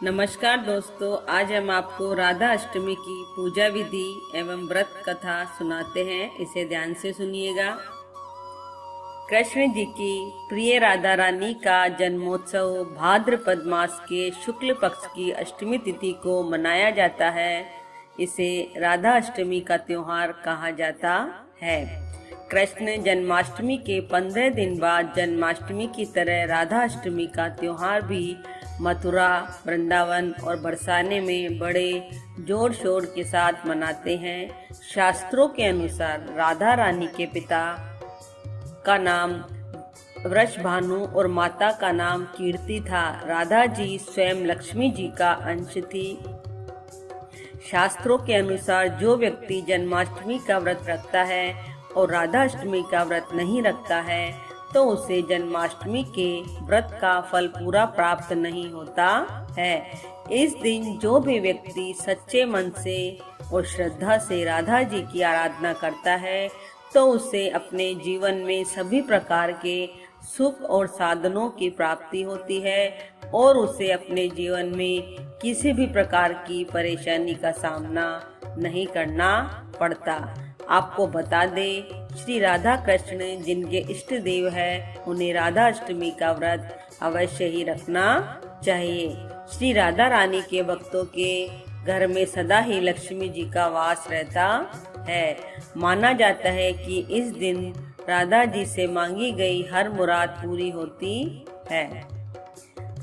नमस्कार दोस्तों, आज हम आपको राधा अष्टमी की पूजा विधि एवं व्रत कथा सुनाते हैं। इसे ध्यान से सुनिएगा। कृष्ण जी की प्रिय राधा रानी का जन्मोत्सव भाद्रपद मास के शुक्ल पक्ष की अष्टमी तिथि को मनाया जाता है। इसे राधा अष्टमी का त्योहार कहा जाता है। कृष्ण जन्माष्टमी के 15 दिन बाद जन्माष्टमी की तरह राधा अष्टमी का त्योहार भी मथुरा, वृंदावन और बरसाने में बड़े जोर शोर के साथ मनाते हैं। शास्त्रों के अनुसार राधा रानी के पिता का नाम वृषभानु और माता का नाम कीर्ति था। राधा जी स्वयं लक्ष्मी जी का अंश थी। शास्त्रों के अनुसार जो व्यक्ति जन्माष्टमी का व्रत रखता है और राधा अष्टमी का व्रत नहीं रखता है तो उसे जन्माष्टमी के व्रत का फल पूरा प्राप्त नहीं होता है। इस दिन जो भी व्यक्ति सच्चे मन से और श्रद्धा से राधा जी की आराधना करता है तो उसे अपने जीवन में सभी प्रकार के सुख और साधनों की प्राप्ति होती है और उसे अपने जीवन में किसी भी प्रकार की परेशानी का सामना नहीं करना पड़ता। आपको बता दे, श्री राधा कृष्ण जिनके इष्ट देव है उन्हें राधा अष्टमी का व्रत अवश्य ही रखना चाहिए। श्री राधा रानी के भक्तों के घर में सदा ही लक्ष्मी जी का वास रहता है। माना जाता है कि इस दिन राधा जी से मांगी गई हर मुराद पूरी होती है।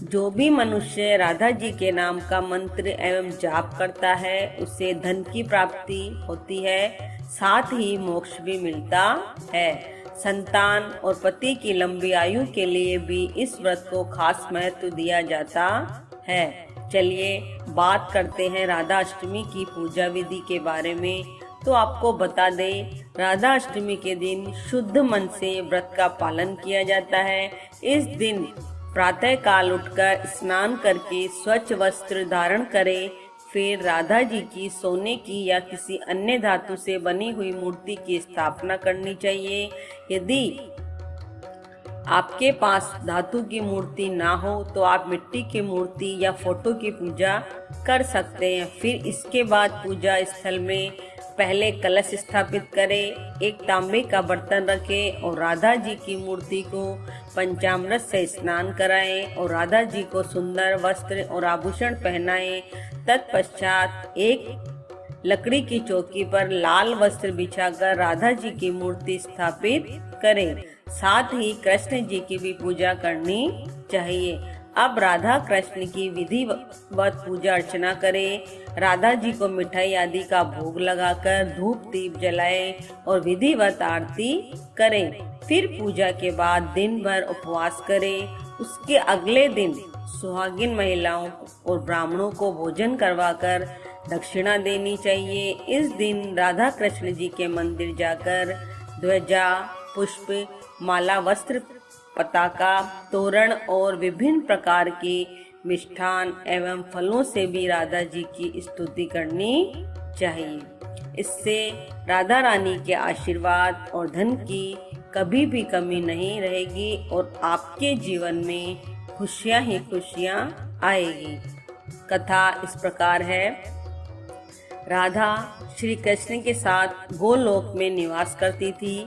जो भी मनुष्य राधा जी के नाम का मंत्र एवं जाप करता है उसे धन की प्राप्ति होती है, साथ ही मोक्ष भी मिलता है। संतान और पति की लंबी आयु के लिए भी इस व्रत को खास महत्व दिया जाता है। चलिए बात करते हैं राधा अष्टमी की पूजा विधि के बारे में। तो आपको बता दें, राधा अष्टमी के दिन शुद्ध मन से व्रत का पालन किया जाता है। इस दिन प्रातः काल उठकर स्नान करके स्वच्छ वस्त्र धारण करें। फिर राधा जी की सोने की या किसी अन्य धातु से बनी हुई मूर्ति की स्थापना करनी चाहिए। यदि आपके पास धातु की मूर्ति ना हो तो आप मिट्टी की मूर्ति या फोटो की पूजा कर सकते हैं। फिर इसके बाद पूजा स्थल में पहले कलश स्थापित करें, एक तांबे का बर्तन रखें और राधा जी की मूर्ति को पंचामृत से स्नान कराएं और राधा जी को सुंदर वस्त्र और आभूषण पहनाएं। तत्पश्चात एक लकड़ी की चौकी पर लाल वस्त्र बिछाकर राधा जी की मूर्ति स्थापित करें। साथ ही कृष्ण जी की भी पूजा करनी चाहिए। अब राधा कृष्ण की विधिवत पूजा अर्चना करें। राधा जी को मिठाई आदि का भोग लगाकर धूप दीप जलाएं और विधिवत आरती करें। फिर पूजा के बाद दिन भर उपवास करें। उसके अगले दिन सुहागिन महिलाओं और ब्राह्मणों को भोजन करवाकर दक्षिणा देनी चाहिए। इस दिन राधा कृष्ण जी के मंदिर जाकर ध्वजा, पुष्प, माला, वस्त्र, पताका, तोरण और विभिन्न प्रकार के मिष्ठान एवं फलों से भी राधा जी की स्तुति करनी चाहिए। इससे राधा रानी के आशीर्वाद और धन की कभी भी कमी नहीं रहेगी और आपके जीवन में खुशियां ही खुशियां आएगी। कथा इस प्रकार है। राधा श्री कृष्ण के साथ गोलोक में निवास करती थी।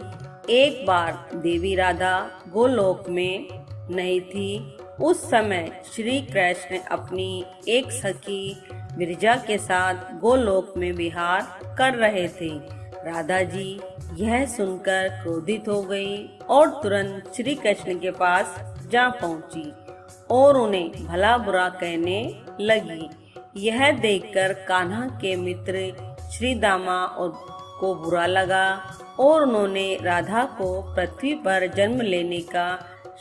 एक बार देवी राधा गोलोक में नहीं थी। उस समय श्री कृष्ण अपनी एक सखी विरजा के साथ गोलोक में विहार कर रहे थे। राधा जी यह सुनकर क्रोधित हो गई और तुरंत श्री कृष्ण के पास जा पहुंची और उन्हें भला बुरा कहने लगी। यह देखकर कान्हा के मित्र श्री दामा को बुरा लगा और उन्होंने राधा को पृथ्वी पर जन्म लेने का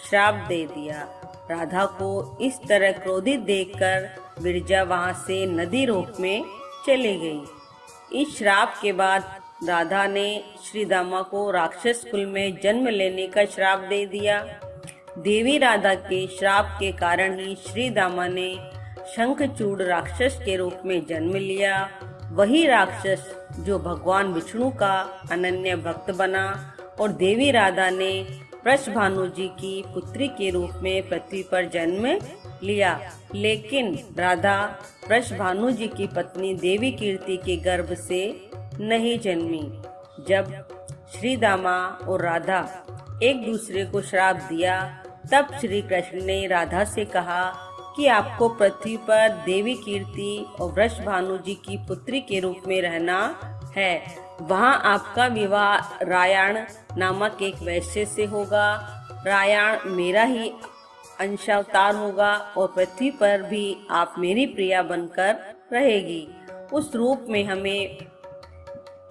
श्राप दे दिया। राधा को इस तरह क्रोधित देखकर विरजा वहां से नदी रूप में चली गई। इस श्राप के बाद राधा ने श्री दामा को राक्षस कुल में जन्म लेने का श्राप दे दिया। देवी राधा के श्राप के कारण ही श्री दामा ने शंखचूड़ राक्षस के रूप में जन्म लिया। वही राक्षस जो भगवान विष्णु का अनन्य भक्त बना और देवी राधा ने वृषभानु जी की पुत्री के रूप में पृथ्वी पर जन्म लिया, लेकिन राधा वृषभानु जी की पत्नी देवी कीर्ति के गर्भ से नहीं जन्मी। जब श्री दामा और राधा एक दूसरे को श्राप दिया, तब श्री कृष्ण ने राधा से कहा कि आपको पृथ्वी पर देवी कीर्ति और वृषभानु जी की पुत्री के रूप में रहना है। वहाँ आपका विवाह रायण नामक एक वैश्य से होगा। रायण मेरा ही अंशावतार होगा और पृथ्वी पर भी आप मेरी प्रिया बनकर रहेगी। उस रूप में हमें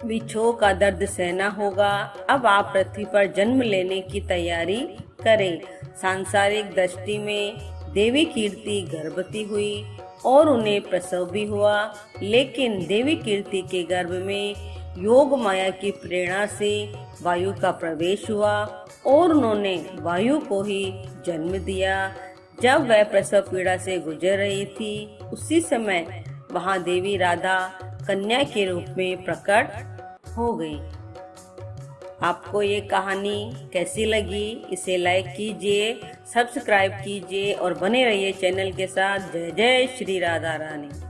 विछोह का दर्द सहना होगा। अब आप पृथ्वी पर जन्म लेने की तैयारी करें। सांसारिक दृष्टि में देवी कीर्ति गर्भवती हुई और उन्हें प्रसव भी हुआ, लेकिन देवी कीर्ति के गर्भ में योग माया की प्रेरणा से वायु का प्रवेश हुआ और उन्होंने वायु को ही जन्म दिया। जब वह प्रसव पीड़ा से गुजर रही थी, उसी समय वहां देवी राधा कन्या के रूप में प्रकट हो गई। आपको ये कहानी कैसी लगी? इसे लाइक कीजिए, सब्सक्राइब कीजिए और बने रहिए चैनल के साथ। जय जय श्री राधा रानी।